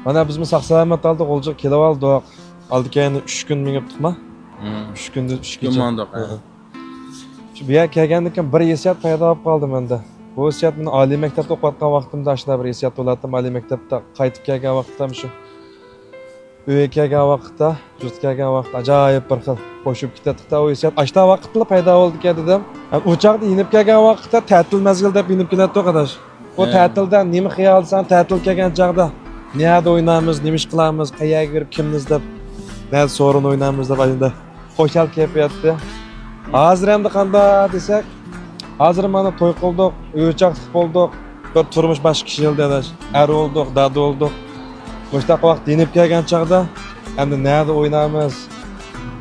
Mana biz sağ-salamat aldık, olacak kelib aldık. Aldık yani 3 gün minibdik mi? 3 gündü 3 gece. Şu bir yer kelgandan bir hissiyat paydo bo'lib qoldi menda. Bu hissiyat meni oliy maktabda o'qiyotgan vaqtimda ashuna bir hissiyat bo'lardi. Oliy maktabda qaytib kelgan vaqtda shu uyga kelgan vaqtda, yurtga kelgan vaqtda ajoyib bir xil qo'shib ketadi. O hissiyat ashuna vaqtda paydo bo'ldi dedim. Uchoqda inib kelgan vaqtda ta'til mezgilida inib keladi qadash. O ta'tilda nima xiyolsan, ta'til kelgan chaqda nerede oynaymiz, nima ish qilamiz, qayerga kirib kimmiz deb, nima so'rin oynaymiz deb ayında xo'shal kayfiyatda. Hozir endi qanday desak, hozir mana to'y qildik, uy-o'choqlik bo'ldik, bir turmush boshqa kishi adash, er oldik, dada oldik. O'sha vaqt inib kelgan chaqda endi nerede oynaymiz,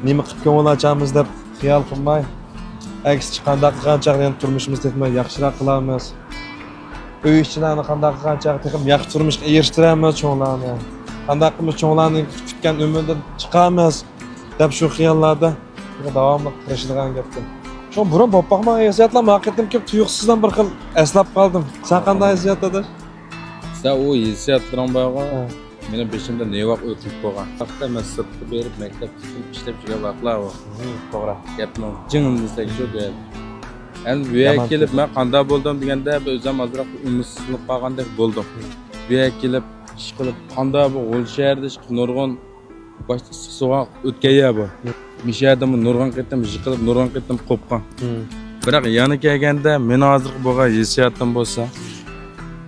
nima qilib ko'ngil ochamiz deb xiyol qilmay, aksi qanday qilgan chaqda turmushimizni tetmay yaxshiroq qilamiz. Uy ishchilarni qanday qilgan chaqda yaxshi turmushga erishtiramiz cho'nglarni. Qanday qilib cho'nglarni kutgan umiddan chiqamiz deb shu xiyollarda davomli qilishadigan gapdi. Shu burun bo'lib boqmagan hissiyotlar haqiqatan ko'p tuyuqsizdan bir xil eslab qoldim. Sen qanday hissiyotda? Sen o hissiyotlardan bog'a meni beshimda ne vaqt o'tib qolgan. Vaqtda men sirtga berib maktabda ishlab жүрген vaqtlar bor. To'g'ri. Gapni jingim desak shu gap. Endi bu yerga kelib men qanday bo'ldim deganda o'zim ozroq umidsizlik qolgandek bo'ldim. Bu yerga kelib ish qilib qanday bu G'ul shaharda nurg'un boshqa suva o'tgan bu. Mishadam nurg'un qetim yiqilib nurg'un qetim qo'pqan. Biroq yana kelganda meni hozir bo'lgan hissiyotim bo'lsa,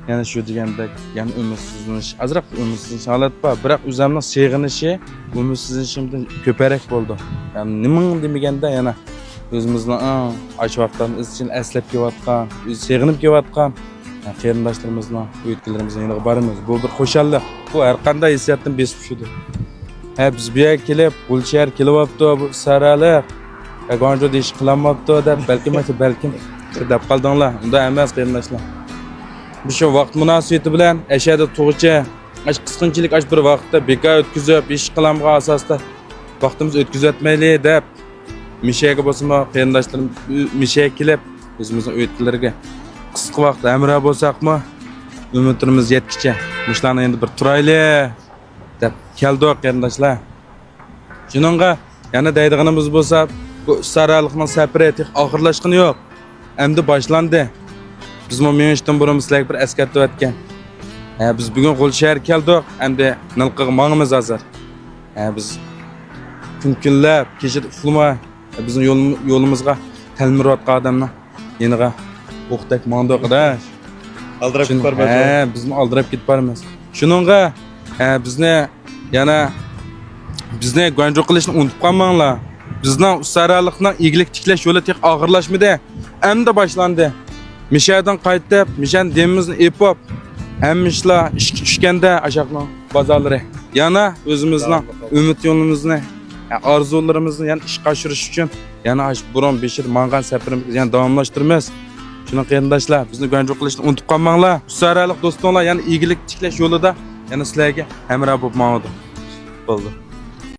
yana shu degandek, yana umidsizlanish, azroq umidsizlanish holat bor. Biroq o'zimning seg'inishi, umidsizlanishimdan ko'parak bo'ldi. Yani nima demaganda yana o'zimizni och vaqtdan izchil eslab kelayotgan, seg'inib kelayotgan qarindoshlarimizni, o'yinchilarimizning yoniga boramiz. Bu bir xo'shallik. Bu har qanday hissiyotdan besib tushdi. Biz bu yerga kelib, G'ulshahar kelyapti, bu saraliq, Gonjo deyish qilinmayapti deb balkim deb qoldinglar. Unda emas qarindoshlar. Bu shu vaqt munosabati bilan ashada to'g'richa, qisqinchilik bir vaqtda bekor o'tkazib, ish qilamga asosda vaqtimiz o'tkazatmayli deb mishaga bo'lsa, qarindoshlarim mishaga kelib, o'zimizning o'yinchilarga qisqa vaqt amra bo'lsaqmi, umidimiz yetkicha, mushlarni endi bir turayli deb keldik qarindoshlar. Shuningga yana deydiganimiz bo'lsa, bu saraliqning safari oxirlashgani yo'q. Endi boshlandi. Biz menishdan burun sizlarga bir eskartib o'tgan. Biz bugun G'ulshahar keldik, endi nilqiga mangimiz hozir. Biz kunlab kechada uxlamay, bizning yo'limizga talmirayotgan odamlar yeniga o'qdak mangdik qadash. Aldirab ketib boramiz. Bizni aldirab ketib boramiz. Shuningga bizni Gonjo qilishni unutib qolmanglar. Bizning saraliqning iglik tiklash yo'li tek og'irlashmadi, endi boshlandi. Mishadan qaytib, mishan demimizni epib, hamishlar ishga tushganda ashaqning bozorlari. Yana o'zimizning umid yo'limizni, orzularimizni yana ishga oshirish uchun yana burun beshir mangan safarimizni yana davomlashtiramiz. Shuni qarindoshlar, bizni Gonjo qilishni unutib qolmanglar. Saraliq do'stlar yana iglik tiklash yo'lida yana sizlarga hamroh bo'lib ma'noda bo'ldi.